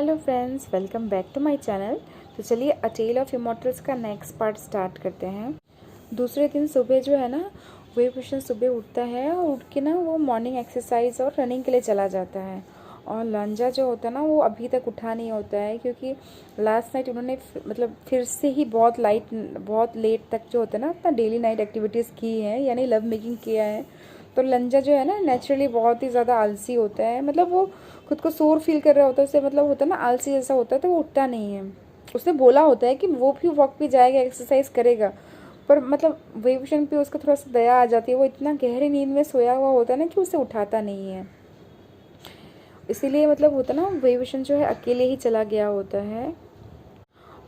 Hello friends, welcome back to my channel. तो चलिए a tale of immortals का next part start करते हैं। दूसरे दिन सुबह जो है ना, वही क्वेश्चन सुबह उठता है और उठ के ना वो मॉर्निंग एक्सरसाइज और रनिंग के लिए चला जाता है। और लंजा जो होता है ना, वो अभी तक उठा नहीं होता है क्योंकि लास्ट नाइट उन्होंने मतलब फिर से ही बहुत लेट तक जो होता है ना अपना डेली नाइट एक्टिविटीज़ की है, यानी लव मेकिंग किया है। तो लंजा जो है ना नेचुरली बहुत ही ज़्यादा आलसी होता है, मतलब वो खुद को सोर फील कर रहा होता है, उससे मतलब होता है ना आलसी जैसा होता है, तो वो उठता नहीं है। उसने बोला होता है कि वो भी वॉक पे जाएगा, एक्सरसाइज करेगा, पर मतलब वेवशन पे उसका थोड़ा सा दया आ जाती है। वो इतना गहरी नींद में सोया हुआ होता है ना कि उसे उठाता नहीं है। इसीलिए मतलब होता है ना वेवशन जो है अकेले ही चला गया होता है।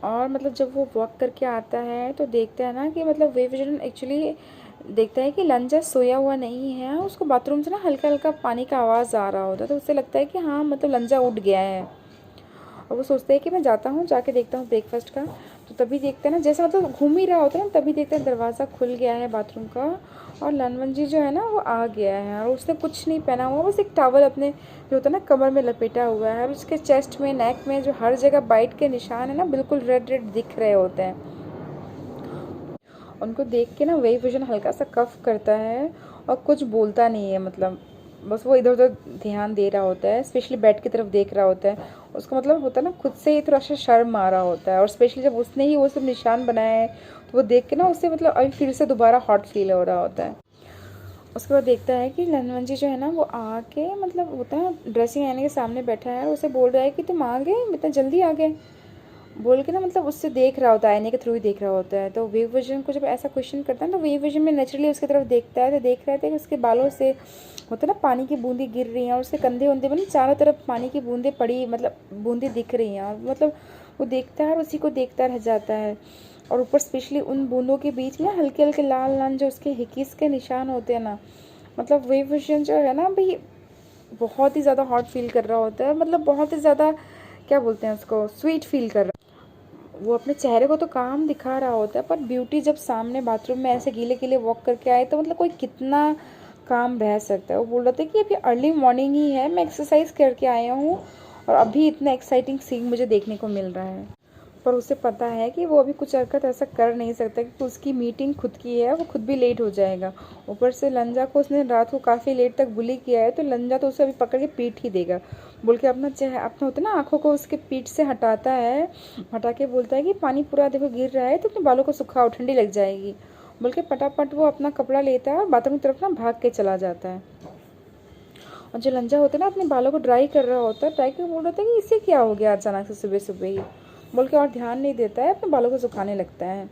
और मतलब जब वो वॉक करके आता है तो देखता है ना कि मतलब वेवजन एक्चुअली देखता है कि लंजा सोया हुआ नहीं है। उसको बाथरूम से ना हल्का हल्का पानी का आवाज़ आ रहा होता है, तो उससे लगता है कि हाँ मतलब लंजा उठ गया है। और वो सोचते हैं कि मैं जाता हूँ, जाके देखता हूँ ब्रेकफास्ट का। तो तभी देखते हैं ना, जैसे मतलब घूम ही रहा होता है ना, तभी देखते हैं दरवाज़ा खुल गया है बाथरूम का। और लनवंजी जो है ना वो आ गया है, और उसने कुछ नहीं पहना हुआ, बस एक टॉवल अपने जो होता है ना कमर में लपेटा हुआ है। और उसके चेस्ट में, नेक में जो हर जगह बाइट के निशान है ना, बिल्कुल रेड रेड दिख रहे होते हैं। उनको देख के ना वही विजन हल्का सा कफ करता है और कुछ बोलता नहीं है। मतलब बस वो इधर उधर ध्यान दे रहा होता है, स्पेशली बेड की तरफ देख रहा होता है। उसको मतलब होता है ना खुद से ही थोड़ा सा शर्म आ रहा होता है, और स्पेशली जब उसने ही वो सब निशान बनाए हैं तो वो देख के ना उससे मतलब अभी फिर से दोबारा हॉट फील हो रहा होता है। उसके बाद देखता है कि लनवंजी जो है ना वो आके मतलब होता है ड्रेसिंग आईने के सामने बैठा है और उसे बोल रहा है कि तुम आ गए, इतना जल्दी आ गए, बोल के ना मतलब उससे देख रहा होता है, आईने के थ्रू ही देख रहा होता है। तो वेव विजन को जब ऐसा क्वेश्चन करता है तो वेव विजन में नेचुरली उसकी तरफ देखता है, तो देख रहे थे कि उसके बालों से होता है ना पानी की बूंदी गिर रही हैं, और उसके कंधे वंधे में ना चारों तरफ पानी की बूंदें पड़ी, मतलब बूंदें दिख रही हैं। और मतलब वो देखता है और उसी को देखता रह जाता है। और ऊपर स्पेशली उन बूंदों के बीच में हल्के हल्के लाल लाल जो उसके हिकीस के निशान होते हैं ना, मतलब वेव विजन जो है ना भाई बहुत ही ज़्यादा हॉट फील कर रहा होता है, मतलब बहुत ही ज़्यादा क्या बोलते हैं उसको, स्वीट फील कर रहा है। वो अपने चेहरे को तो काम दिखा रहा होता है, पर ब्यूटी जब सामने बाथरूम में ऐसे गीले गीले वॉक करके आए तो मतलब कोई कितना काम रह सकता है। वो बोल रहा था कि अभी अर्ली मॉर्निंग ही है, मैं एक्सरसाइज करके आया हूँ और अभी इतना एक्साइटिंग सीन मुझे देखने को मिल रहा है। पर उसे पता है कि वो अभी कुछ हरकत ऐसा कर नहीं सकता क्योंकि उसकी मीटिंग खुद की है, वो खुद भी लेट हो जाएगा। ऊपर से लंजा को उसने रात को काफ़ी लेट तक बुली किया है, तो लंजा तो उसे अभी पकड़ के पीट ही देगा। बोल के अपना चेहरा, अपना होता है ना आँखों को उसके पीठ से हटाता है, हटा के बोलता है कि पानी पूरा देखो गिर रहा है, तो अपने बालों को सुखाओ, ठंडी लग जाएगी। बोल के पटापट वो अपना कपड़ा लेता है और बाथरूम की तरफ ना भाग के चला जाता है। और जो लंजा होता है ना अपने बालों को ड्राई कर रहा होता है, ड्राई करके बोल रहा था कि इसे क्या हो गया अचानक से सुबह सुबह ही, बोल के और ध्यान नहीं देता है, अपने बालों को सुखाने लगता है।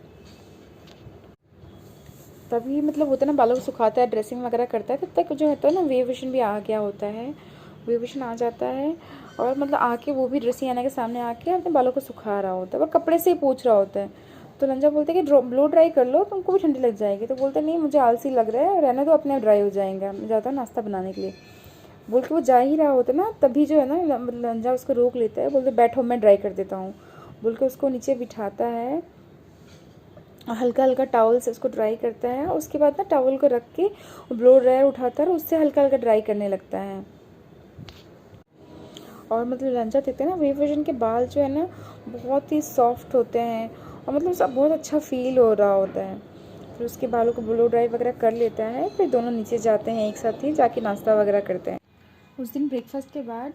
तभी मतलब होता है ना बालों को सुखाता है, ड्रेसिंग वगैरह करता है, तब तक जो होता है ना वेव विशन भी आ गया होता है। वेव विशन आ जाता है और मतलब आके वो भी ड्रेसिंग आने के सामने आके अपने बालों को सुखा रहा होता है, वो कपड़े से ही पूछ रहा होता है। तो लंजा बोलते हैं कि ब्लो ड्राई कर लो, तुमको भी ठंडी लग जाएगी। तो बोलते नहीं, मुझे आलसी लग रहा है, रहने दो, अपने आप ड्राई हो जाएंगे, मैं जाता हूँ नाश्ता बनाने के लिए। बोल के वो जा ही रहा होता है ना, तभी जो है ना लंजा उसको रोक लेता है, बोलते बैठो मैं ड्राई कर देता हूँ। बोल के उसको नीचे बिठाता है, हल्का हल्का टॉवल से उसको ड्राई करता है। उसके बाद ना टॉवल को रख के ब्लो ड्रायर उठाता है और उससे हल्का हल्का ड्राई करने लगता है। और मतलब लंचा देखते हैं ना वेव विजन के बाल जो है ना बहुत ही सॉफ्ट होते हैं, और मतलब सब बहुत अच्छा फील हो रहा होता है। फिर उसके बालों को ब्लो ड्राई वगैरह कर लेता है, फिर दोनों नीचे जाते हैं, एक साथ ही जाके नाश्ता वगैरह करते हैं। उस दिन ब्रेकफास्ट के बाद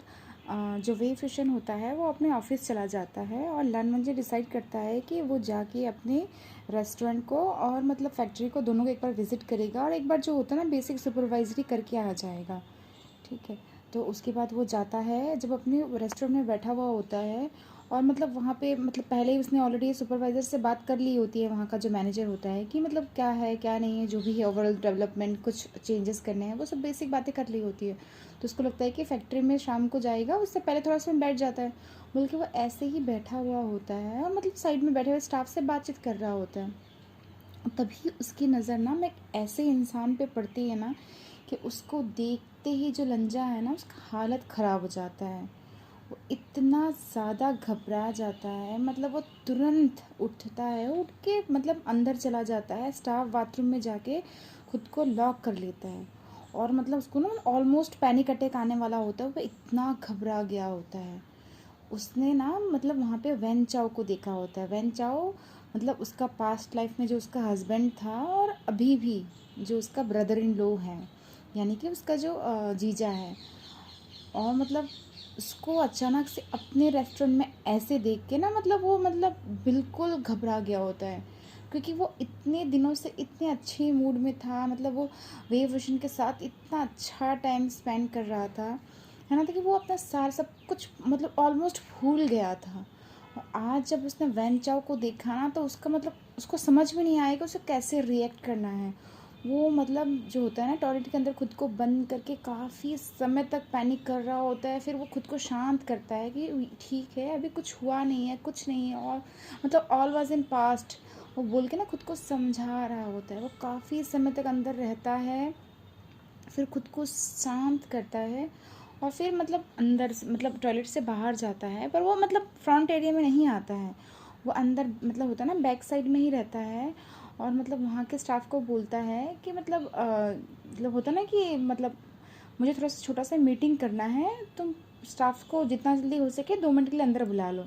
जो वे फिशन होता है वो अपने ऑफिस चला जाता है, और लनमंजी डिसाइड करता है कि वो जाके अपने रेस्टोरेंट को और मतलब फैक्ट्री को दोनों को एक बार विज़िट करेगा, और एक बार जो होता है ना बेसिक सुपरवाइजरी करके आ जाएगा। ठीक है। तो उसके बाद वो जाता है, जब अपने रेस्टोरेंट में बैठा हुआ होता है, और मतलब वहाँ पे मतलब पहले ही उसने ऑलरेडी सुपरवाइज़र से बात कर ली होती है, वहाँ का जो मैनेजर होता है, कि मतलब क्या है क्या नहीं है, जो भी है ओवरऑल डेवलपमेंट कुछ चेंजेस करने हैं, वो सब बेसिक बातें कर ली होती है। तो उसको लगता है कि फैक्ट्री में शाम को जाएगा, उससे पहले थोड़ा सा बैठ जाता है। बल्कि वो ऐसे ही बैठा हुआ होता है और मतलब साइड में बैठे हुए स्टाफ से बातचीत कर रहा होता है। तभी उसकी नज़र ना मैं एक ऐसे इंसान पे पड़ती है ना कि उसको देखते ही जो लंजा है ना उसका हालत ख़राब हो जाता है। वो इतना ज़्यादा घबरा जाता है, मतलब वो तुरंत उठता है, उठ के मतलब अंदर चला जाता है, स्टाफ बाथरूम में जाके खुद को लॉक कर लेता है। और मतलब उसको ना ऑलमोस्ट पैनिक अटैक आने वाला होता है, वो इतना घबरा गया होता है। उसने ना मतलब वहाँ पे वेन चाओ को देखा होता है। वेन चाओ मतलब उसका पास्ट लाइफ में जो उसका हस्बैंड था और अभी भी जो उसका ब्रदर इन लॉ है, यानी कि उसका जो जीजा है। और मतलब उसको अचानक से अपने रेस्टोरेंट में ऐसे देख के ना मतलब वो मतलब बिल्कुल घबरा गया होता है, क्योंकि वो इतने दिनों से इतने अच्छे मूड में था, मतलब वो वेव भूषण के साथ इतना अच्छा टाइम स्पेंड कर रहा था, है ना, तो कि वो अपना सारा सब कुछ मतलब ऑलमोस्ट भूल गया था। और आज जब उसने वैन चाओ को देखा ना, तो उसका मतलब उसको समझ में नहीं आया कि उसे कैसे रिएक्ट करना है। वो मतलब जो होता है ना, टॉयलेट के अंदर खुद को बंद करके काफ़ी समय तक पैनिक कर रहा होता है, फिर वो खुद को शांत करता है कि ठीक है, अभी कुछ हुआ नहीं है, कुछ नहीं है, और मतलब ऑल वाज इन पास्ट, वो बोल के ना खुद को समझा रहा होता है। वो काफ़ी समय तक अंदर रहता है, फिर खुद को शांत करता है, और फिर मतलब अंदर से मतलब टॉयलेट से बाहर जाता है, पर वो मतलब फ्रंट एरिया में नहीं आता है, वो अंदर मतलब होता है ना बैक साइड में ही रहता है। और मतलब वहाँ के स्टाफ को बोलता है कि मतलब होता ना कि मतलब मुझे थोड़ा सा छोटा सा मीटिंग करना है, तुम स्टाफ को जितना जल्दी हो सके 2 मिनट के लिए अंदर बुला लो।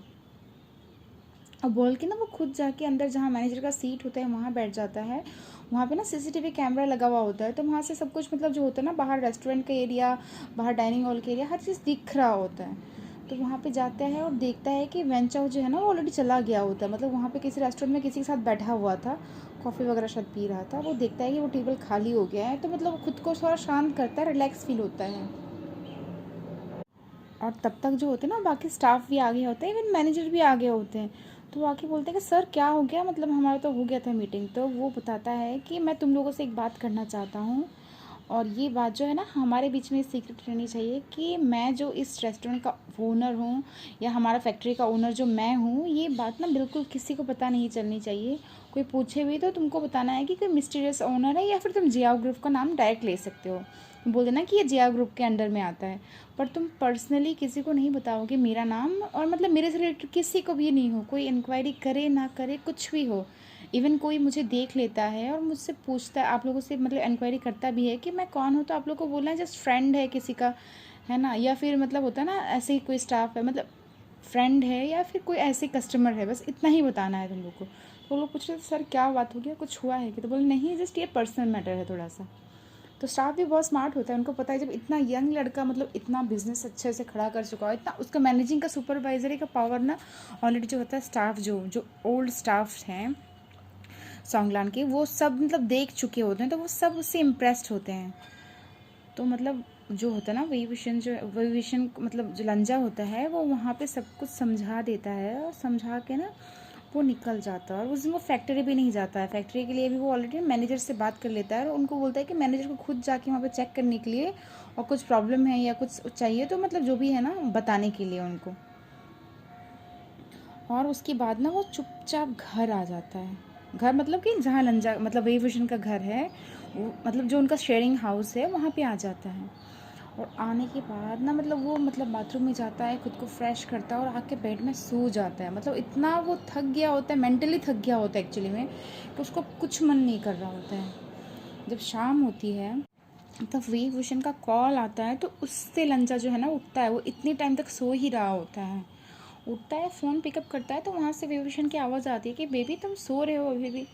और बोल के ना वो खुद जाके अंदर जहाँ मैनेजर का सीट होता है वहाँ बैठ जाता है। वहाँ पे ना सीसीटीवी कैमरा लगा हुआ होता है, तो वहाँ से सब कुछ मतलब जो होता है ना, बाहर रेस्टोरेंट का एरिया, बाहर डाइनिंग हॉल का एरिया, हर चीज़ दिख रहा होता है। तो वहाँ पे जाता है और देखता है कि वेंचाओ जो है ना वो ऑलरेडी चला गया होता है, मतलब वहाँ पे किसी रेस्टोरेंट में किसी के साथ बैठा हुआ था, कॉफ़ी वगैरह शायद पी रहा था। वो देखता है कि वो टेबल खाली हो गया है, तो मतलब वो खुद को थोड़ा शांत करता है, रिलैक्स फील होता है। और तब तक जो होते हैं ना बाकी स्टाफ भी आ गए होते हैं, इवन मैनेजर भी आ गए होते हैं। तो वो आके बोलते हैं कि सर क्या हो गया, मतलब हमारा तो हो गया था मीटिंग। तो वो बताता है कि मैं तुम लोगों से एक बात करना चाहता हूँ, और ये बात जो है ना हमारे बीच में सीक्रेट रहनी चाहिए, कि मैं जो इस रेस्टोरेंट का ओनर हूँ, या हमारा फैक्ट्री का ओनर जो मैं हूँ, ये बात ना बिल्कुल किसी को पता नहीं चलनी चाहिए। कोई पूछे भी तो तुमको बताना है कि कोई मिस्टीरियस ओनर है, या फिर तुम जिया ग्रुप का नाम डायरेक्ट ले सकते हो, बोल देना कि ये जिया ग्रुप के अंडर में आता है। पर तुम पर्सनली किसी को नहीं बताओगे मेरा नाम, और मतलब मेरे से रिलेटेड किसी को भी नहीं हो, कोई इंक्वायरी करे ना करे कुछ भी हो। इवन कोई मुझे देख लेता है और मुझसे पूछता है, आप लोगों से मतलब इंक्वायरी करता भी है कि मैं कौन हूँ, तो आप लोग को बोलना है जस्ट फ्रेंड है किसी का, है ना, या फिर मतलब होता है ना ऐसे ही कोई स्टाफ है, मतलब फ्रेंड है, या फिर कोई ऐसे कस्टमर है, बस इतना ही बताना है तुम लोग को। तो वो लोग पूछ रहे थे सर क्या बात हो गया, कुछ हुआ है कि, तो बोले नहीं जस्ट ये पर्सनल मैटर है थोड़ा सा। तो स्टाफ भी बहुत स्मार्ट होता है, उनको पता है जब इतना यंग लड़का मतलब इतना बिजनेस अच्छे से खड़ा कर चुका है, इतना उसका मैनेजिंग का सुपरवाइजरी का पावर ना ऑलरेडी जो होता है, स्टाफ जो जो ओल्ड स्टाफ हैं सॉन्गलान के, वो सब मतलब देख चुके होते हैं, तो वो सब उससे इम्प्रेस्ड होते हैं। तो मतलब जो होता है ना वही विशन मतलब जो लंजा होता है, वो वहाँ पे सब कुछ समझा देता है, और समझा के ना वो निकल जाता है। और उस दिन वो फैक्ट्री भी नहीं जाता है, फैक्ट्री के लिए भी वो ऑलरेडी मैनेजर से बात कर लेता है, और उनको बोलता है कि मैनेजर को खुद जाके वहाँ पे चेक करने के लिए, और कुछ प्रॉब्लम है या कुछ चाहिए तो मतलब जो भी है ना बताने के लिए उनको। और उसके बाद ना वो चुपचाप घर आ जाता है। घर मतलब कि जहाँ लंजा मतलब वेव विजन का घर है, वो मतलब जो उनका शेयरिंग हाउस है वहाँ पे आ जाता है। और आने के बाद ना मतलब वो मतलब बाथरूम में जाता है, खुद को फ्रेश करता है, और आके बेड में सो जाता है। मतलब इतना वो थक गया होता है, मेंटली थक गया होता है एक्चुअली में, कि उसको कुछ मन नहीं कर रहा होता है। जब शाम होती है तब वेव भूषण का कॉल आता है, तो उससे लंजा जो है ना उठता है, वो इतनी टाइम तक सो ही रहा होता है। उठता है, फ़ोन पिकअप करता है, तो वहाँ से वेव भूषण की आवाज़ आती है कि बेबी तुम सो रहे हो अभी भी,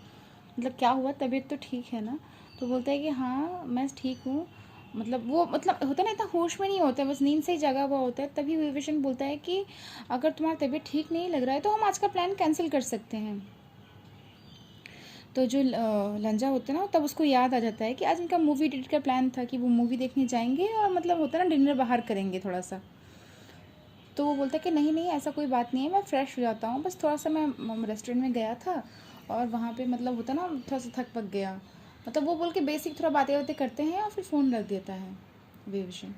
मतलब क्या हुआ, तबीयत तो ठीक है ना। तो बोलता है कि हाँ मैं ठीक हूँ। मतलब वो मतलब होता है ना इतना होश में नहीं होता है, बस नींद से ही जगा हुआ होता है। तभी विवेशन बोलता है कि अगर तुम्हारा तबीयत ठीक नहीं लग रहा है तो हम आज का प्लान कैंसिल कर सकते हैं। तो जो लंजा होता है ना, तब उसको याद आ जाता है कि आज उनका मूवी डेट का प्लान था कि वो मूवी देखने जाएंगे, और मतलब होता है ना डिनर बाहर करेंगे थोड़ा सा। तो वो बोलता है कि नहीं नहीं ऐसा कोई बात नहीं है, मैं फ़्रेश हो जाता हूँ, बस थोड़ा सा मैं रेस्टोरेंट में गया था, और वहाँ पे मतलब होता ना थोड़ा सा थक पक गया। मतलब वो बोल के बेसिक थोड़ा बातें बातें करते हैं, और फिर फ़ोन रख देता है विवेशन।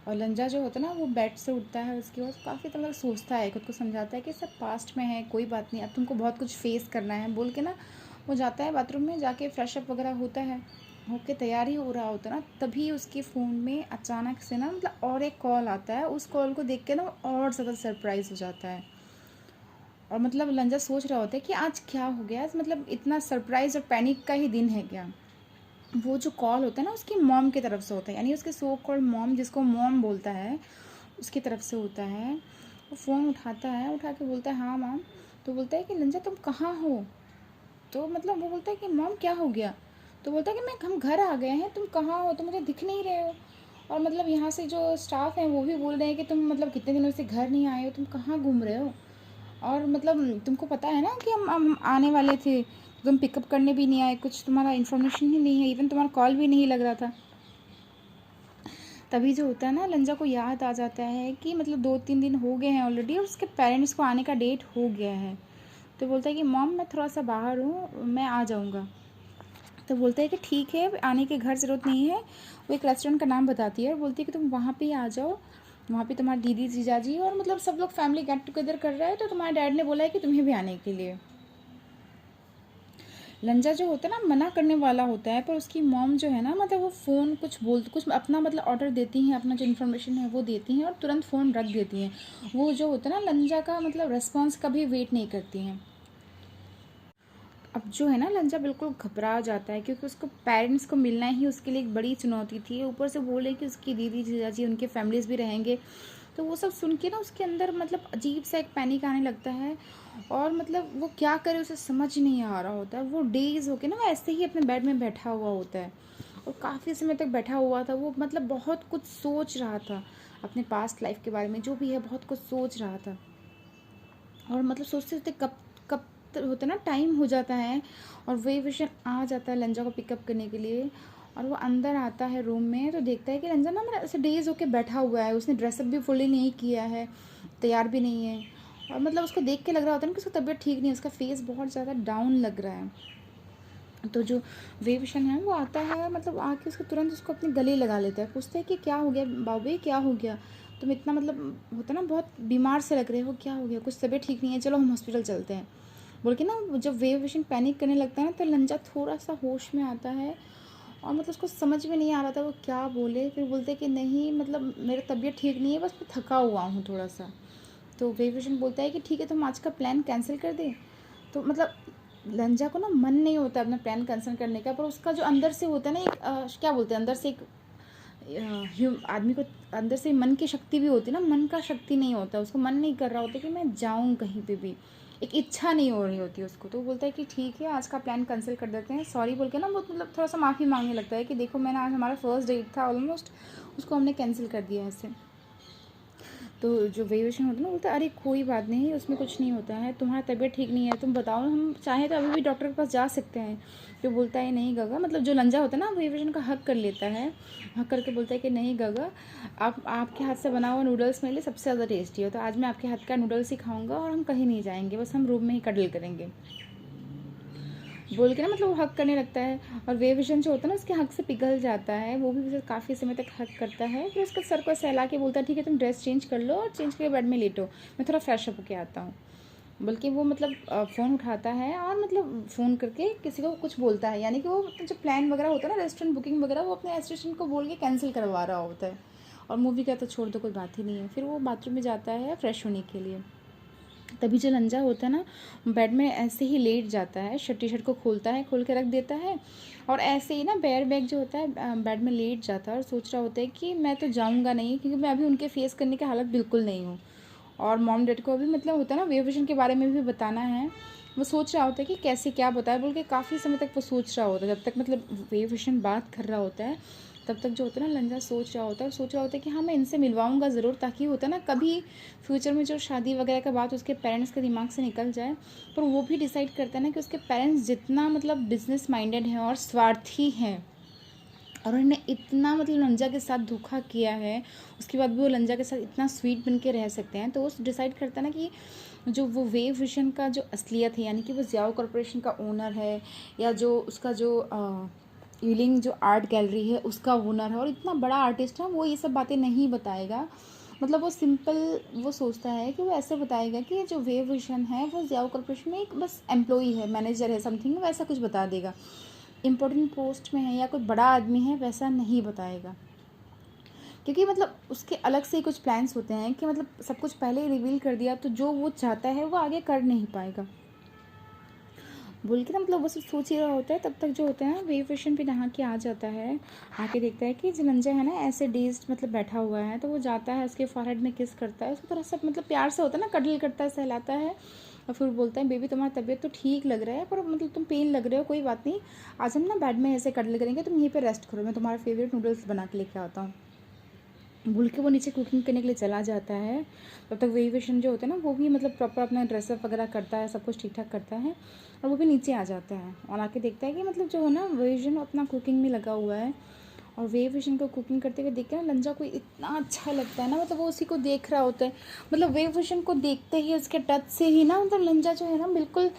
और लंजा जो होता है ना वो बेड से उठता है, उसके बाद काफ़ी मतलब सोचता है, खुद को समझाता है कि सब पास्ट में है, कोई बात नहीं, अब तुमको बहुत कुछ फेस करना है, बोल के ना वो जाता है बाथरूम में, जाके फ्रेश अप वगैरह होता है, होके तैयार ही हो रहा होता है ना, तभी उसके फ़ोन में अचानक से ना मतलब और एक कॉल आता है। उस कॉल को देख के ना और ज़्यादा सरप्राइज़ हो जाता है। और मतलब लंजा सोच रहा होता है कि आज क्या हो गया, मतलब इतना सरप्राइज़ और पैनिक का ही दिन है क्या। वो जो कॉल होता है ना उसकी मॉम की तरफ से होता है, यानी उसके सो कॉल्ड मॉम, जिसको मॉम बोलता है, उसकी तरफ से होता है। वो फ़ोन उठाता है, उठा के बोलता है हाँ मॉम। तो बोलता है कि लंजा तुम कहाँ हो? तो मतलब वो बोलता है कि मॉम क्या हो गया? तो बोलता है कि मैं हम घर आ गए हैं, तुम कहाँ हो? तुम मुझे दिख नहीं रहे हो। और मतलब यहाँ से जो स्टाफ है वो भी बोल रहे हैं कि तुम मतलब कितने दिनों से घर नहीं आए हो, तुम कहाँ घूम रहे हो? और मतलब तुमको पता है ना कि हम आने वाले थे, तो तुम पिकअप करने भी नहीं आए, कुछ तुम्हारा इन्फॉर्मेशन ही नहीं है, इवन तुम्हारा कॉल भी नहीं लग रहा था। तभी जो होता है ना, लंजा को याद आ जाता है कि मतलब 2-3 दिन हो गए हैं ऑलरेडी और उसके पेरेंट्स को आने का डेट हो गया है। तो बोलता है कि मॉम मैं थोड़ा सा बाहर हूँ, मैं आ जाऊँगा। तो बोलता है कि ठीक है, आने की घर ज़रूरत नहीं है। वो एक रेस्टोरेंट का नाम बताती है और बोलती है कि तुम वहाँ पे ही आ जाओ, वहाँ पे तुम्हारी दीदी जीजाजी और मतलब सब लोग फैमिली गेट टुगेदर कर रहा है, तो तुम्हारे डैड ने बोला है कि तुम्हें भी आने के लिए। लंजा जो होता है ना मना करने वाला होता है, पर उसकी मॉम जो है ना मतलब वो फ़ोन कुछ अपना मतलब ऑर्डर देती हैं, अपना जो इन्फॉर्मेशन है वो देती हैं और तुरंत फ़ोन रख देती हैं। वो जो होता है ना लंजा का मतलब रिस्पॉन्स का भी वेट नहीं करती हैं। अब जो है ना लंजा बिल्कुल घबरा जाता है, क्योंकि उसको पेरेंट्स को मिलना ही उसके लिए एक बड़ी चुनौती थी। ऊपर से बोले कि उसकी दीदी जीजाजी उनके फैमिलीज़ भी रहेंगे, तो वो सब सुन के ना उसके अंदर मतलब अजीब सा एक पैनिक आने लगता है। और मतलब वो क्या करे उसे समझ नहीं आ रहा होता है। वो डेज़ होके ना वो ऐसे ही अपने बेड में बैठा हुआ होता है और काफ़ी समय तक बैठा हुआ था। वो मतलब बहुत कुछ सोच रहा था अपने पास्ट लाइफ के बारे में, जो भी है बहुत कुछ सोच रहा था। और मतलब सोचते सोचते कब कब होता है ना टाइम हो जाता है और वही विशन आ जाता है लंजा को पिकअप करने के लिए। और वो अंदर आता है रूम में, तो देखता है कि लंजा ना मतलब ऐसे डेज होके बैठा हुआ है, उसने ड्रेसअप भी फुली नहीं किया है, तैयार भी नहीं है। और मतलब उसको देख के लग रहा होता है ना कि उसकी तबीयत ठीक नहीं है, उसका फेस बहुत ज़्यादा डाउन लग रहा है। तो जो वे विशन है वो आता है, मतलब आके उसको तुरंत उसको अपने गले लगा लेता है, पूछता है कि क्या हो गया बाबू, क्या हो गया? तुम इतना मतलब होता ना बहुत बीमार से लग रहे हो, क्या हो गया? कुछ तबीयत ठीक नहीं है, चलो हम हॉस्पिटल चलते हैं बोल के ना। जब वे विशन पैनिक करने लगता है ना, तो लंजा थोड़ा सा होश में आता है और मतलब उसको समझ में नहीं आ रहा था वो क्या बोले। फिर बोलते कि नहीं मतलब मेरी तबीयत ठीक नहीं है, बस मैं थका हुआ हूँ थोड़ा सा। तो वे विशन बोलता है कि ठीक है, तुम आज का प्लान कैंसिल कर दें। तो मतलब लंजा को ना मन नहीं होता अपना प्लान कैंसिल करने का, पर उसका जो अंदर से होता है ना एक क्या बोलते हैं, अंदर से एक आदमी को अंदर से मन की शक्ति भी होती है ना, मन का शक्ति नहीं होता, उसको मन नहीं कर रहा होता कि मैं जाऊँ कहीं पे भी, एक इच्छा नहीं हो रही होती उसको। तो वो बोलता है कि ठीक है आज का प्लान कैंसिल कर देते हैं, सॉरी बोल के ना वो मतलब थोड़ा सा माफ़ी मांगने लगता है कि देखो मैंने आज हमारा फर्स्ट डेट था ऑलमोस्ट, उसको हमने कैंसिल कर दिया ऐसे। तो जो वेरिएशन होता है ना, बोलता है अरे कोई बात नहीं, उसमें कुछ नहीं होता है, तुम्हारा तबीयत ठीक नहीं है, तुम बताओ हम चाहें तो अभी भी डॉक्टर के पास जा सकते हैं। जो बोलता है नहीं गगा, मतलब जो लंजा होता है ना वेरिएशन का हक कर लेता है, हक करके बोलता है कि नहीं गगा, आप आपके हाथ से बना हुआ नूडल्स मेरे लिए सबसे ज़्यादा टेस्टी हो, तो आज मैं आपके हाथ का नूडल्स ही खाऊंगा और हम कहीं नहीं जाएंगे, बस हम रूम में ही कडल करेंगे बोल के ना मतलब वो हक करने लगता है। और वे विजन जो होता है ना उसके हक से पिघल जाता है, वो भी उसे काफ़ी समय तक हक करता है। फिर उसके सर को सहला के बोलता है ठीक है तुम ड्रेस चेंज कर लो और चेंज करके बेड में लेटो, मैं थोड़ा फ्रेश अप होके आता हूँ। बल्कि वो मतलब फ़ोन उठाता है और मतलब फ़ोन करके किसी को कुछ बोलता है, यानी कि वो जो प्लान वगैरह होता है ना रेस्टोरेंट बुकिंग वगैरह, वो अपने असिस्टेंट को बोल के कैंसिल करवा रहा होता है। और मूवी का तो छोड़ दो, कोई बात ही नहीं है। फिर वो बाथरूम में जाता है फ्रेश होने के लिए। तभी जो लंजा होता है ना बेड में ऐसे ही लेट जाता है, टी शर्ट को खोलता है, खोल के रख देता है और ऐसे ही ना बेयर बैग जो होता है बेड में लेट जाता है और सोच रहा होता है कि मैं तो जाऊंगा नहीं, क्योंकि मैं अभी उनके फेस करने की हालत बिल्कुल नहीं हूँ। और मॉम डैड को अभी मतलब होता है ना वे विजन के बारे में भी बताना है। वो सोच रहा होता है कि कैसे क्या बताए बोल के, काफ़ी समय तक वो सोच रहा होता है, जब तक मतलब वे विजन बात कर रहा होता है तब तक जो होता है ना लंजा सोच रहा होता है, और सोच रहा होता है कि हाँ मैं इनसे मिलवाऊंगा ज़रूर, ताकि होता है ना कभी फ्यूचर में जो शादी वगैरह का बात उसके पेरेंट्स के दिमाग से निकल जाए। पर वो भी डिसाइड करता है ना कि उसके पेरेंट्स जितना मतलब बिजनेस माइंडेड हैं और स्वार्थी हैं और उन्होंने इतना मतलब लंजा के साथ धोखा किया है, उसके बाद भी वो लंजा के साथ इतना स्वीट बन के रह सकते हैं, तो वो डिसाइड करता है ना कि जो वो वेव विजन का जो असलियत है, यानी कि वो जियाओ कॉरपोरेशन का ओनर है, या जो उसका जो यूलिंग जो आर्ट गैलरी है उसका ओनर है और इतना बड़ा आर्टिस्ट है, वो ये सब बातें नहीं बताएगा। मतलब वो सिंपल वो सोचता है कि वो ऐसे बताएगा कि जो वेव विजन है वो जियाओ कॉरपोरेशन में एक बस एम्प्लॉई है, मैनेजर है, समथिंग वैसा कुछ बता देगा। इम्पोर्टेंट पोस्ट में है या कोई बड़ा आदमी है वैसा नहीं बताएगा, क्योंकि मतलब उसके अलग से ही कुछ प्लान्स होते हैं कि मतलब सब कुछ पहले ही रिवील कर दिया तो जो वो चाहता है वो आगे कर नहीं पाएगा। बोल के ना मतलब वो सब सोच ही रहा होता है, तब तक जो होता है ना वेव विशन भी नहा के आ जाता है। आके देखता है कि जिनंजा है ना ऐसे डेज्ड मतलब बैठा हुआ है, तो वो जाता है उसके फॉरहेड में किस करता है, उसको थोड़ा सा मतलब प्यार से होता है ना, कडल करता है, सहलाता है। और फिर बोलता है बेबी तुम्हारा तबीयत तो ठीक लग रहा है, पर मतलब तुम पेन लग रहे हो, कोई बात नहीं, आज हम ना बेड में ऐसे कडल करेंगे, तुम यहीं पे रेस्ट करो, मैं तुम्हारा फेवरेट नूडल्स बना के लेके आता हूँ। भूल के वो नीचे कुकिंग करने के लिए चला जाता है। तब तक वेव विशन जो होता है ना वो भी मतलब प्रॉपर अपना ड्रेसअप वगैरह करता है, सब कुछ ठीक ठाक करता है, और वो भी नीचे आ जाता है और आके देखता है कि मतलब जो है ना वेव विशन अपना कुकिंग में लगा हुआ है। और वेव विशन को कुकिंग करते हुए देख के ना लंजा को इतना अच्छा लगता है ना, मतलब वो उसी को देख रहा होता है। मतलब वेव विशन को देखते ही उसके टच से ही ना मतलब लंजा जो है ना बिल्कुल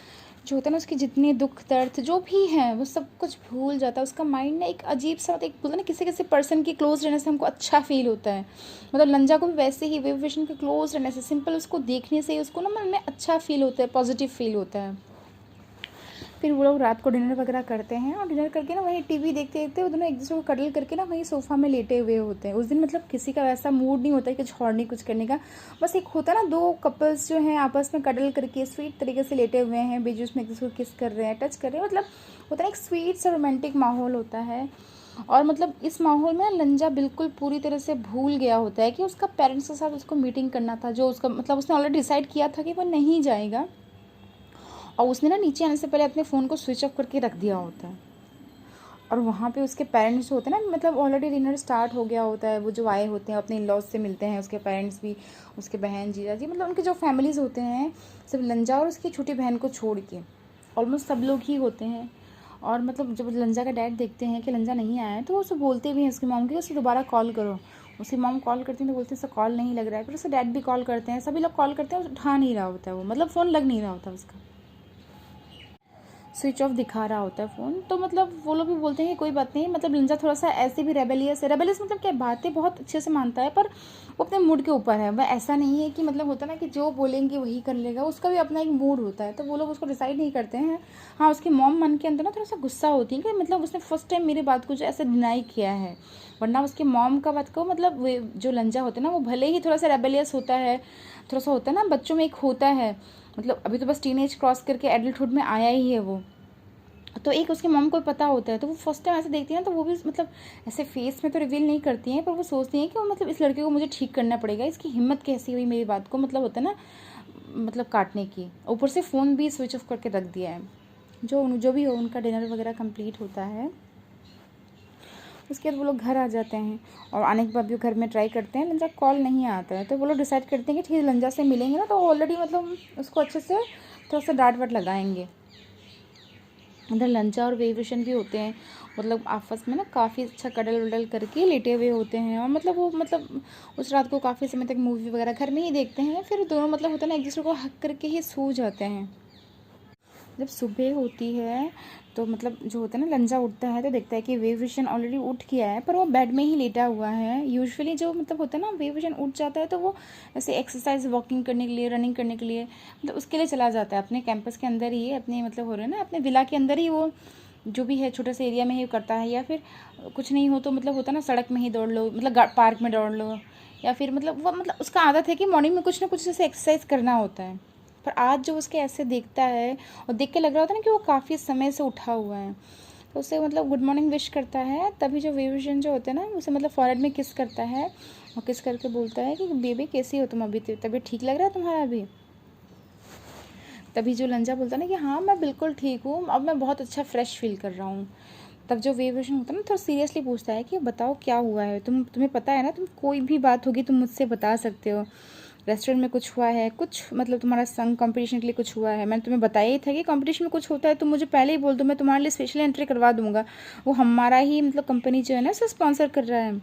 जो होता है ना उसके जितने दुख दर्द जो भी हैं वो सब कुछ भूल जाता है। उसका माइंड ना एक अजीब सा एक बोलते हैं ना किसी किसी पर्सन की क्लोज रहने से हमको अच्छा फील होता है। मतलब लंजा को भी वैसे ही वेव विशन के क्लोज रहने से, सिंपल उसको देखने से ही उसको ना मन में अच्छा फील होता है, पॉजिटिव फील होता है। फिर वो लोग रात को डिनर वगैरह करते हैं और डिनर करके ना वहीं टीवी देखते देखते वो दोनों एक दूसरे को कडल करके ना वहीं सोफ़ा में लेटे हुए होते हैं। उस दिन मतलब किसी का वैसा मूड नहीं होता है कुछ और नहीं कुछ करने का, बस एक होता है ना दो कपल्स जो हैं आपस में कडल करके स्वीट तरीके से लेटे हुए हैं, बीच बीच में एक दूसरे को किस कर रहे हैं, टच कर रहे हैं, मतलब होता है ना एक स्वीट सा रोमांटिक माहौल होता है। और मतलब इस माहौल में लंजा बिल्कुल पूरी तरह से भूल गया होता है कि उसका पेरेंट्स के साथ उसको मीटिंग करना था, जो उसका मतलब उसने ऑलरेडी डिसाइड किया था कि वो नहीं जाएगा, और उसने ना नीचे आने से पहले अपने फ़ोन को स्विच ऑफ करके रख दिया होता है। और वहाँ पे उसके पेरेंट्स होते हैं ना, मतलब ऑलरेडी डिनर स्टार्ट हो गया होता है, वो जो आए होते हैं अपने इन लॉज से मिलते हैं, उसके पेरेंट्स भी, उसके बहन जीजा जी, मतलब उनके जो फैमिलीज़ होते हैं सब लंजा और उसकी छोटी बहन को छोड़ के ऑलमोस्ट सब लोग ही होते हैं। और मतलब जब लंजा का डैड देखते हैं कि लंजा नहीं आया है तो वो उसे बोलते भी हैं उसकी मॉम की उसे दोबारा कॉल करो। उसकी मॉम कॉल करती हैं तो बोलते हैं उसका कॉल नहीं लग रहा है, फिर उसे डैड भी कॉल करते हैं, सभी लोग कॉल करते हैं, उठा नहीं रहा होता है वो, मतलब फ़ोन लग नहीं रहा होता उसका, स्विच ऑफ दिखा रहा होता है फ़ोन। तो मतलब वो लोग भी बोलते हैं कि कोई बात नहीं, मतलब लंजा थोड़ा सा ऐसे भी रेबेलियस है, रेबेलियस मतलब क्या, बातें बहुत अच्छे से मानता है पर वो अपने मूड के ऊपर है, वह ऐसा नहीं है कि मतलब होता है ना कि जो बोलेंगे वही कर लेगा, उसका भी अपना एक मूड होता है, तो वो लोग उसको डिसाइड नहीं करते हैं। हाँ, उसकी मॉम मन के अंदर ना थोड़ा सा गुस्सा होती है कि मतलब उसने फर्स्ट टाइम मेरी बात को जो ऐसे डिनाई किया है, वरना उसकी मॉम का बात को मतलब जो लंजा होता है ना वो भले ही थोड़ा सा रेबेलियस होता है, थोड़ा सा होता है ना बच्चों में एक होता है, मतलब अभी तो बस टीनेज क्रॉस करके एडल्टहुड में आया ही है वो, तो एक उसकी मॉम को पता होता है, तो वो फर्स्ट टाइम ऐसे देखती है ना, तो वो भी मतलब ऐसे फेस में तो रिवील नहीं करती हैं, पर वो सोचती हैं कि वो मतलब इस लड़के को मुझे ठीक करना पड़ेगा, इसकी हिम्मत कैसी हुई मेरी बात को मतलब होता है ना मतलब काटने की, ऊपर से फ़ोन भी स्विच ऑफ करके रख दिया है। जो जो भी हो उनका डिनर वगैरह कंप्लीट होता है, उसके बाद वो लोग घर आ जाते हैं और आने के बाद भी घर में ट्राई करते हैं, लंजा कॉल नहीं आता है, तो वो लोग डिसाइड करते हैं कि ठीक है लंजा से मिलेंगे ना तो ऑलरेडी मतलब उसको अच्छे से थोड़ा सा डांट वाट लगाएंगे। इधर लंचा और वेविशन भी होते हैं, मतलब आपस में ना काफ़ी अच्छा कडल वडल करके लेटे हुए होते हैं, और मतलब वो मतलब उस रात को काफ़ी समय तक मूवी वगैरह घर में ही देखते हैं, फिर दोनों मतलब होता है ना एक दूसरे को हक करके ही सो जाते हैं। जब सुबह होती है तो मतलब जो होता है ना लंजा उठता है तो देखता है कि वेव विशन ऑलरेडी उठ गया है, पर वो बेड में ही लेटा हुआ है। यूजुअली जो मतलब होता है ना वेव विशन उठ जाता है तो वो ऐसे एक्सरसाइज वॉकिंग करने के लिए, रनिंग करने के लिए मतलब उसके लिए चला जाता है, अपने कैंपस के अंदर ही, अपने मतलब हो रहे हैं ना अपने विला के अंदर ही, वो जो भी है छोटे से एरिया में ही करता है, या फिर कुछ नहीं हो तो मतलब होता है ना सड़क में ही दौड़ लो, मतलब पार्क में दौड़ लो, या फिर मतलब वो मतलब उसका आदत है कि मॉर्निंग में कुछ ना कुछ ऐसे एक्सरसाइज करना होता है। पर आज जो उसके ऐसे देखता है और देख के लग रहा होता है ना कि वो काफ़ी समय से उठा हुआ है, तो उसे मतलब गुड मॉर्निंग विश करता है, तभी जो वेविशन जो होते हैं ना उसे मतलब फॉरहेड में किस करता है और किस करके बोलता है कि बेबी कैसी हो तुम, अभी तबीयत ठीक लग रहा है तुम्हारा अभी। तभी जो लंजा बोलता है ना कि हाँ मैं बिल्कुल ठीक हूँ, अब मैं बहुत अच्छा फ्रेश फील कर रहा हूँ। तब जो वेविशन होता है ना थोड़ा सीरियसली पूछता है कि बताओ क्या हुआ है, तुम्हें पता है ना, तुम कोई भी बात होगी तुम मुझसे बता सकते हो, रेस्टोरेंट में कुछ हुआ है, कुछ मतलब तुम्हारा संग कंपटीशन के लिए कुछ हुआ है, मैंने तुम्हें बताया ही था कि कंपटीशन में कुछ होता है तो मुझे पहले ही बोल दो, मैं तुम्हारे लिए स्पेशल एंट्री करवा दूंगा, वो हमारा ही मतलब कंपनी जो है ना उसे स्पॉन्सर कर रहा है।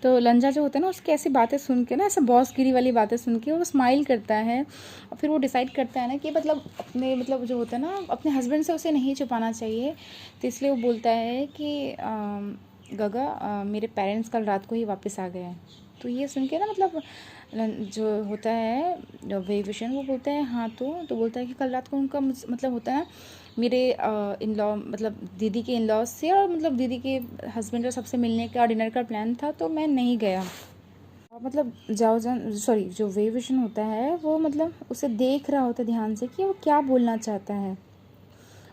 तो लंजा जो होता है ना उसकी ऐसी बातें सुन के ना, ऐसे बॉसगिरी वाली बातें सुन के वो स्माइल करता है, और फिर वो डिसाइड करता है ना कि मतलब अपने मतलब जो होता है ना अपने हस्बैंड से उसे नहीं छुपाना चाहिए, तो इसलिए वो बोलता है कि गगा मेरे पेरेंट्स कल रात को ही वापस आ गए हैं। तो ये सुन के ना मतलब जो होता है वेविशन वो बोलता है हाँ, तो बोलता है कि कल रात को उनका मतलब होता है मेरे इन लॉ मतलब दीदी के इन लॉज से और मतलब दीदी के हस्बैंड और सबसे मिलने का डिनर का प्लान था, तो मैं नहीं गया। मतलब जो वे विजन होता है वो मतलब उसे देख रहा होता है ध्यान से कि वो क्या बोलना चाहता है।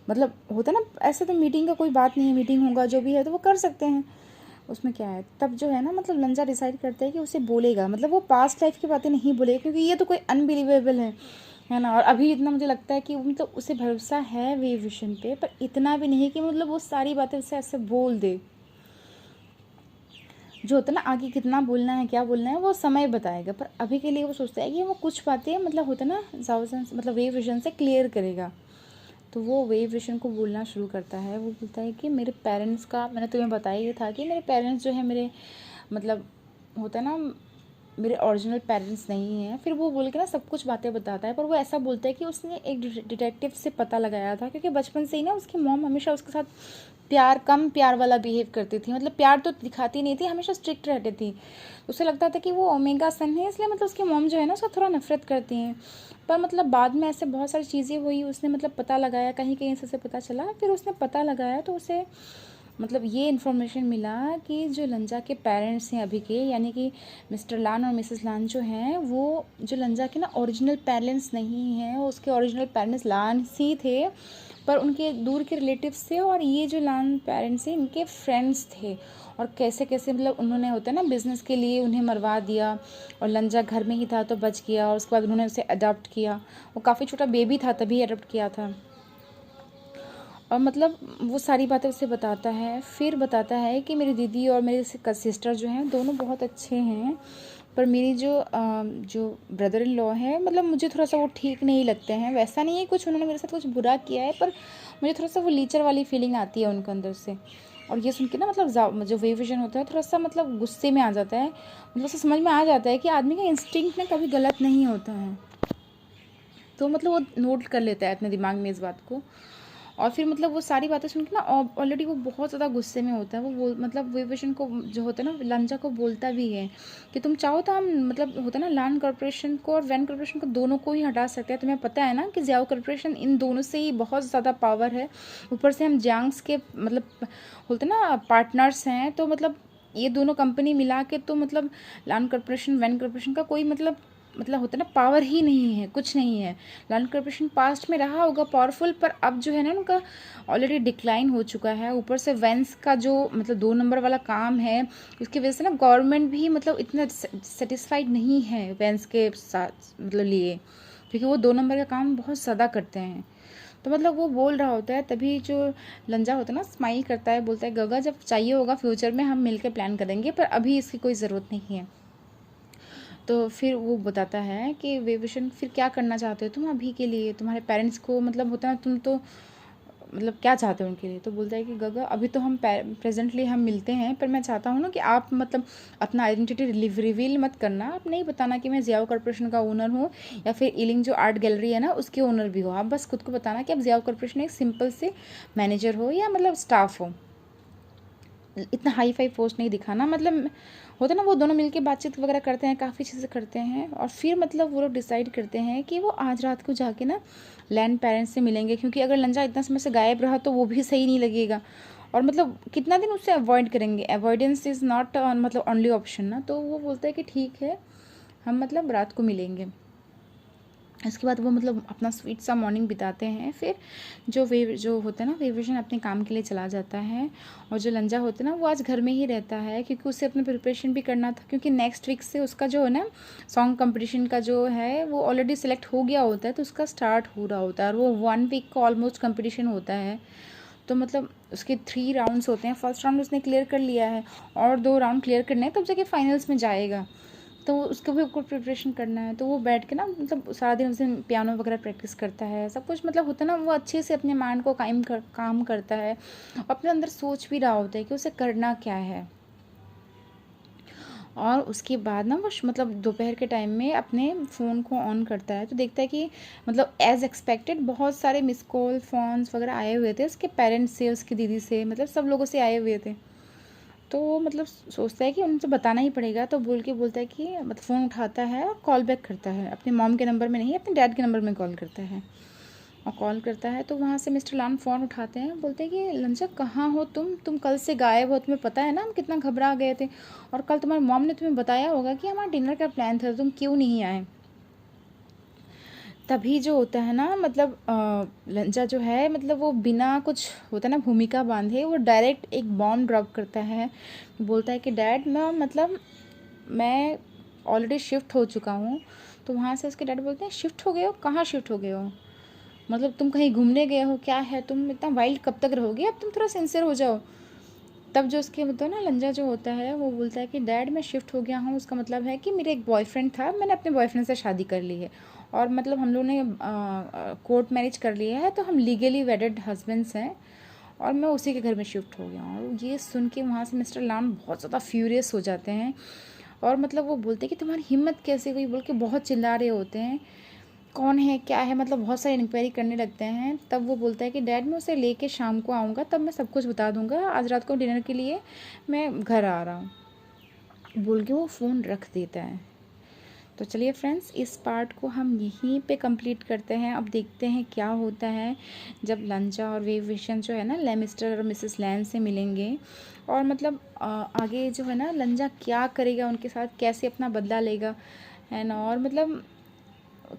मतलब होता है ना, ऐसे तो मीटिंग का कोई बात नहीं है, मीटिंग होगा जो भी है तो वो कर सकते हैं, उसमें क्या है। तब जो है ना मतलब लंजा डिसाइड करता है कि उसे बोलेगा, मतलब वो पास्ट लाइफ की बातें नहीं बोलेगा, क्योंकि ये तो कोई अनबिलीवेबल है ना। और अभी इतना मुझे लगता है कि मतलब उसे भरोसा है वे विजन पे, पर इतना भी नहीं कि मतलब वो सारी बातें उसे ऐसे बोल दे। जो होता है ना, आगे कितना बोलना है क्या बोलना है वो समय बताएगा, पर अभी के लिए वो सोचता है कि वो कुछ बातें मतलब होता है ना जाउजन मतलब वे विजन से क्लियर करेगा। तो वो वे विजन को बोलना शुरू करता है। वो बोलता है कि मेरे पेरेंट्स का, मैंने तुम्हें बताया ही था कि मेरे पेरेंट्स जो है मेरे मतलब होता है ना मेरे ओरिजिनल पेरेंट्स नहीं हैं। फिर वो बोल के ना सब कुछ बातें बताता है, पर वो ऐसा बोलता है कि उसने एक डिटेक्टिव से पता लगाया था, क्योंकि बचपन से ही ना उसकी मॉम हमेशा उसके साथ कम प्यार वाला बिहेव करती थी, मतलब प्यार तो दिखाती नहीं थी, हमेशा स्ट्रिक्ट रहती थी। उसे लगता था कि वो ओमेगा सन है, इसलिए मतलब उसकी मॉम जो है ना उसका थोड़ा नफरत करती हैं। पर मतलब बाद में ऐसे बहुत सारी चीज़ें हुई, उसने मतलब पता लगाया, कहीं कहीं से पता चला, फिर उसने पता लगाया तो उसे मतलब ये इन्फॉर्मेशन मिला कि जो लंजा के पेरेंट्स हैं अभी के, यानी कि मिस्टर लान और मिसेस लान जो हैं, वो जो लंजा के ना ओरिजिनल पेरेंट्स नहीं हैं, उसके ओरिजिनल पेरेंट्स लान ही थे, पर उनके दूर के रिलेटिव्स थे, और ये जो लान पेरेंट्स हैं इनके फ्रेंड्स थे। और कैसे कैसे मतलब उन्होंने होता है ना बिज़नेस के लिए उन्हें मरवा दिया, और लंजा घर में ही था तो बच गया, और उसके बाद उन्होंने उसे अडॉप्ट किया। वो काफ़ी छोटा बेबी था तभी अडॉप्ट किया था। और मतलब वो सारी बातें उसे बताता है। फिर बताता है कि मेरी दीदी और मेरी सिस्टर जो हैं दोनों बहुत अच्छे हैं, पर मेरी जो ब्रदर इन लॉ है, मतलब मुझे थोड़ा सा वो ठीक नहीं लगते हैं। वैसा नहीं है कुछ उन्होंने मेरे साथ कुछ बुरा किया है, पर मुझे थोड़ा सा वो लीचर वाली फीलिंग आती है उनके अंदर से। और ये सुन के ना मतलब जो वे विजन होता है थोड़ा सा मतलब गुस्से में आ जाता है। मतलब उसे समझ में आ जाता है कि आदमी का इंस्टिंक्ट ना कभी गलत नहीं होता है। तो मतलब वो नोट कर लेता है अपने दिमाग में इस बात को। और फिर मतलब वो सारी बातें सुन के ना ऑलरेडी वो बहुत ज़्यादा गुस्से में होता है। वो मतलब विवेशन को जो होता है ना लंजा को बोलता भी है कि तुम चाहो तो हम मतलब होता है ना लान कॉर्पोरेशन को और वैन कॉर्पोरेशन को दोनों को ही हटा सकते हैं। तुम्हें पता है ना कि जियाओ कॉर्पोरेशन इन दोनों से ही बहुत ज़्यादा पावर है। ऊपर से हम जियांग्स के मतलब बोलते हैं ना पार्टनर्स हैं, तो मतलब ये दोनों कंपनी मिला के तो मतलब लान कॉर्पोरेशन वैन कॉर्पोरेशन का कोई मतलब होता है ना पावर ही नहीं है, कुछ नहीं है। लैंड कॉर्पोरेशन पास्ट में रहा होगा पावरफुल, पर अब जो है ना उनका ऑलरेडी डिक्लाइन हो चुका है। ऊपर से वेंस का जो मतलब 2 नंबर वाला काम है, उसकी वजह से ना गवर्नमेंट भी मतलब इतना सेटिस्फाइड नहीं है वेंस के साथ मतलब लिए, क्योंकि वो 2 नंबर का काम बहुत ज़्यादा करते हैं। तो मतलब वो बोल रहा होता है, तभी जो लंजा होता है ना स्माइल करता है, बोलता है गगा जब चाहिए होगा फ्यूचर में हम मिलकर प्लान करेंगे, पर अभी इसकी कोई ज़रूरत नहीं है। तो फिर वो बताता है कि वे विशन फिर क्या करना चाहते हो तुम अभी के लिए, तुम्हारे पेरेंट्स को मतलब होता है तुम तो मतलब क्या चाहते हो उनके लिए। तो बोलता है कि गगा अभी तो हम प्रेजेंटली हम मिलते हैं, पर मैं चाहता हूँ ना कि आप मतलब अपना आइडेंटिटी रिवील मत करना, आप नहीं बताना कि मैं जियाओ कॉर्पोरेशन का ओनर हूँ या फिर इलिंग जो आर्ट गैलरी है ना उसके ओनर भी हो। आप बस खुद को बताना कि आप जियाओ कॉर्पोरेशन एक सिंपल से मैनेजर हो या मतलब स्टाफ हो, इतना हाई फाई पोस्ट नहीं दिखाना। मतलब होता ना वो दोनों मिलके बातचीत वगैरह करते हैं, काफ़ी चीज़ें करते हैं, और फिर मतलब वो लोग डिसाइड करते हैं कि वो आज रात को जाके ना लैंड पेरेंट्स से मिलेंगे, क्योंकि अगर लंजा इतना समय से गायब रहा तो वो भी सही नहीं लगेगा। और मतलब कितना दिन उससे अवॉइड करेंगे, अवॉइडेंस इज़ नॉट मतलब ओनली ऑप्शन ना। तो वो बोलता है कि ठीक है हम मतलब रात को मिलेंगे। इसके बाद वो मतलब अपना स्वीट सा मॉर्निंग बिताते हैं। फिर जो होता है ना वे विजन अपने काम के लिए चला जाता है, और जो लंजा होता है ना वो आज घर में ही रहता है, क्योंकि उसे अपना प्रिपरेशन भी करना था, क्योंकि नेक्स्ट वीक से उसका जो है ना सॉन्ग कंपटीशन का जो है वो ऑलरेडी सिलेक्ट हो गया होता है, तो उसका स्टार्ट हो रहा होता है, और वो 1 वीक का ऑलमोस्ट कंपटीशन होता है। तो मतलब उसके 3 राउंड्स होते हैं, फर्स्ट राउंड उसने क्लियर कर लिया है, और 2 राउंड क्लियर करने हैं तब जाके फाइनल्स में जाएगा। तो उसको भी कुछ प्रिपरेशन करना है, तो वो बैठ के ना मतलब सारा दिन उस दिन पियानो वगैरह प्रैक्टिस करता है, सब कुछ मतलब होता है ना वो अच्छे से अपने माइंड को काम करता है, अपने अंदर सोच भी रहा होता है कि उसे करना क्या है। और उसके बाद ना वो मतलब दोपहर के टाइम में अपने फ़ोन को ऑन करता है, तो देखता है कि मतलब एज़ एक्सपेक्टेड बहुत सारे मिस कॉल फ़ोन्स वगैरह आए हुए थे उसके पेरेंट्स से, उसकी दीदी से, मतलब सब लोगों से आए हुए थे। तो वो मतलब सोचता है कि उनसे बताना ही पड़ेगा, तो बोलता है कि मतलब फ़ोन उठाता है और कॉल बैक करता है, अपने मॉम के नंबर में नहीं अपने डैड के नंबर में कॉल करता है। और कॉल करता है तो वहाँ से मिस्टर लान फ़ोन उठाते हैं, बोलते हैं कि लंजा कहाँ हो तुम कल से गायब हो, तुम्हें पता है ना हम कितना घबरा गए थे, और कल तुम्हारी मॉम ने तुम्हें बताया होगा कि हमारा डिनर का प्लान था, तुम क्यों नहीं आए। तभी जो होता है ना मतलब लंजा जो है मतलब वो बिना कुछ होता है ना भूमिका बांधे वो डायरेक्ट एक बॉम्ब ड्रॉप करता है, बोलता है कि डैड मैं ऑलरेडी शिफ्ट हो चुका हूँ। तो वहाँ से उसके डैड बोलते हैं शिफ्ट हो गए हो, कहाँ शिफ्ट हो गए हो, मतलब तुम कहीं घूमने गए हो क्या है, तुम इतना वाइल्ड कब तक रहोगे, अब तुम थोड़ा सिंसियर हो जाओ। तब जो उसके मतलब ना लंजा जो होता है वो बोलता है कि डैड मैं शिफ्ट हो गया हूँ, उसका मतलब है कि मेरा एक बॉयफ्रेंड था, मैंने अपने बॉयफ्रेंड से शादी कर ली है, और मतलब हम लोगों ने कोर्ट मैरिज कर लिया है, तो हम लीगली वेडेड हस्बैंड्स हैं, और मैं उसी के घर में शिफ्ट हो गया हूँ। और ये सुन के वहाँ से मिस्टर लाम बहुत ज़्यादा फ्यूरियस हो जाते हैं, और मतलब वो बोलते हैं कि तुम्हारी हिम्मत कैसे हुई, बोल के बहुत चिल्ला रहे होते हैं, कौन है क्या है, मतलब बहुत सारी इंक्वायरी करने लगते हैं। तब वो बोलता है कि डैड मैं उसे लेके शाम को आऊँगा, तब मैं सब कुछ बता दूँगा, आज रात को डिनर के लिए मैं घर आ रहा हूँ, बोल के वो फ़ोन रख देता है। तो चलिए फ्रेंड्स, इस पार्ट को हम यहीं पे कंप्लीट करते हैं। अब देखते हैं क्या होता है जब लंजा और वेवविशन जो है ना मिस्टर और मिसेस लैन से मिलेंगे, और मतलब आगे जो है ना लंजा क्या करेगा उनके साथ, कैसे अपना बदला लेगा, है ना, और मतलब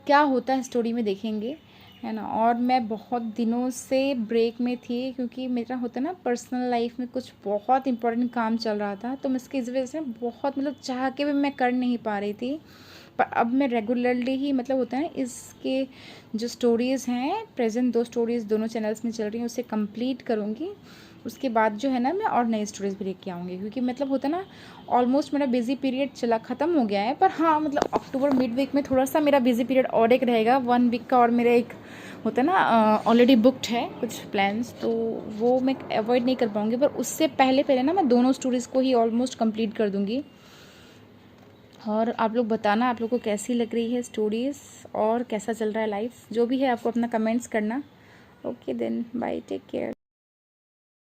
क्या होता है स्टोरी में देखेंगे, है ना। और मैं बहुत दिनों से ब्रेक में थी क्योंकि मेरा होता है ना पर्सनल लाइफ में कुछ बहुत इंपॉर्टेंट काम चल रहा था, तो मैं इसकी इस वजह से बहुत मतलब चाह के भी मैं कर नहीं पा रही थी। पर अब मैं रेगुलरली ही मतलब होता है इसके जो स्टोरीज़ हैं, प्रेजेंट 2 स्टोरीज़ दोनों चैनल्स में चल रही हैं, उसे कंप्लीट करूँगी। उसके बाद जो है ना मैं और नई स्टोरीज़ भी लेके आऊँगी, क्योंकि मतलब होता है ना ऑलमोस्ट मेरा बिज़ी पीरियड चला ख़त्म हो गया है। पर हाँ मतलब अक्टूबर मिड वीक में थोड़ा सा मेरा बिज़ी पीरियड और एक रहेगा, 1 वीक का, और मेरा एक होता है ना ऑलरेडी बुक्ड है कुछ प्लान्स, तो वो मैं अवॉइड नहीं कर पाऊँगी। पर उससे पहले पहले ना मैं दोनों स्टोरीज़ को ही ऑलमोस्ट कंप्लीट कर दूँगी। और आप लोग बताना आप लोग को कैसी लग रही है स्टोरीज़, और कैसा चल रहा है लाइफ, जो भी है आपको अपना कमेंट्स करना। Okay then bye, take care.